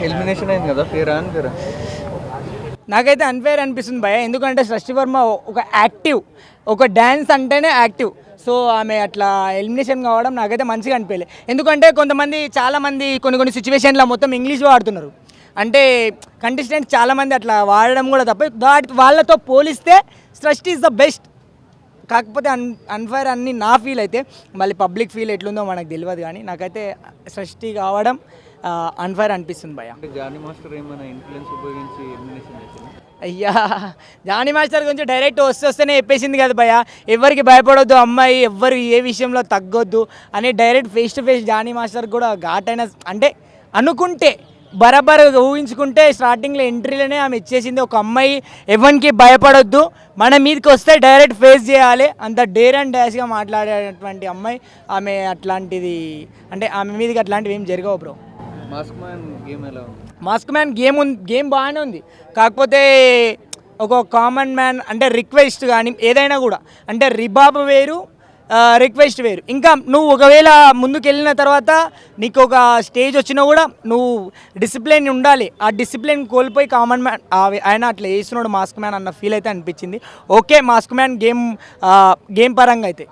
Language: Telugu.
ఎలిమినేషన్ అయింది కదా, ఫేరా అని ఫేరా? నాకైతే అన్ఫేర్ అనిపిస్తుంది భయ, ఎందుకంటే సృష్టి వర్మ ఒక యాక్టివ్, ఒక డ్యాన్స్ అంటేనే యాక్టివ్. సో ఆమె అట్లా ఎలిమినేషన్ కావడం నాకైతే మంచిగా అనిపించలేదు. ఎందుకంటే కొంతమంది చాలామంది కొన్ని సిచ్యువేషన్లో మొత్తం ఇంగ్లీష్ వాడుతున్నారు. అంటే కంటెస్టెంట్స్ చాలామంది అట్లా వాడడం కూడా తప్ప, వాళ్ళతో పోలిస్తే సృష్టి ఈజ్ ద బెస్ట్. కాకపోతే అన్ఫైర్ అన్ని నా ఫీల్ అయితే, మళ్ళీ పబ్లిక్ ఫీల్ ఎట్లుందో మనకు తెలియదు, కానీ నాకైతే సృష్టి కావడం అన్ఫైర్ అనిపిస్తుంది భయ. అంటే జానీ మాస్టర్ ఏమైనా ఇన్ఫ్లుయెన్స్ ఉపయోగించి ఎలిమినేషన్ చేసింది? అయ్యా, జానీ మాస్టర్ గురించి డైరెక్ట్ వస్తేనే చెప్పేసింది కదా భయ, ఎవరికి భయపడొద్దు అమ్మాయి, ఎవ్వరు ఏ విషయంలో తగ్గొద్దు అని direct face to face Jani Master కూడా ఘాటైన, అంటే అనుకుంటే బరాబర్ ఊహించుకుంటే స్టార్టింగ్లో ఎంట్రీలోనే ఆమె ఇచ్చేసింది, ఒక అమ్మాయి ఎవరికి భయపడొద్దు, మన మీదకి వస్తే డైరెక్ట్ ఫేస్ చేయాలి, అంత డేర్ అండ్ డాష్గా మాట్లాడేటువంటి అమ్మాయి ఆమె. అట్లాంటిది అంటే ఆమె మీదకి అట్లాంటివి ఏం జరగవు బ్రో. మాస్క్ మ్యాన్ గేమ్ ఎలా ఉంది? మాస్క్ మ్యాన్ గేమ్ బాగానే ఉంది, కాకపోతే ఒక కామన్ మ్యాన్ అంటే రిక్వెస్ట్ కానీ ఏదైనా కూడా, అంటే రిబాబ్ వేరు, రిక్వెస్ట్ వేరు. ఇంకా నువ్వు ఒకవేళ ముందుకు వెళ్ళిన తర్వాత నీకు ఒక స్టేజ్ వచ్చినా కూడా నువ్వు డిసిప్లిన్ ఉండాలి, ఆ డిసిప్లిన్ కోల్పోయి కామన్ మ్యాన్ ఆయన అట్లా వేస్తున్నాడు మాస్క్ మ్యాన్ అన్న ఫీల్ అయితే అనిపించింది. ఓకే, మాస్క్ మ్యాన్ గేమ్ పరంగా అయితే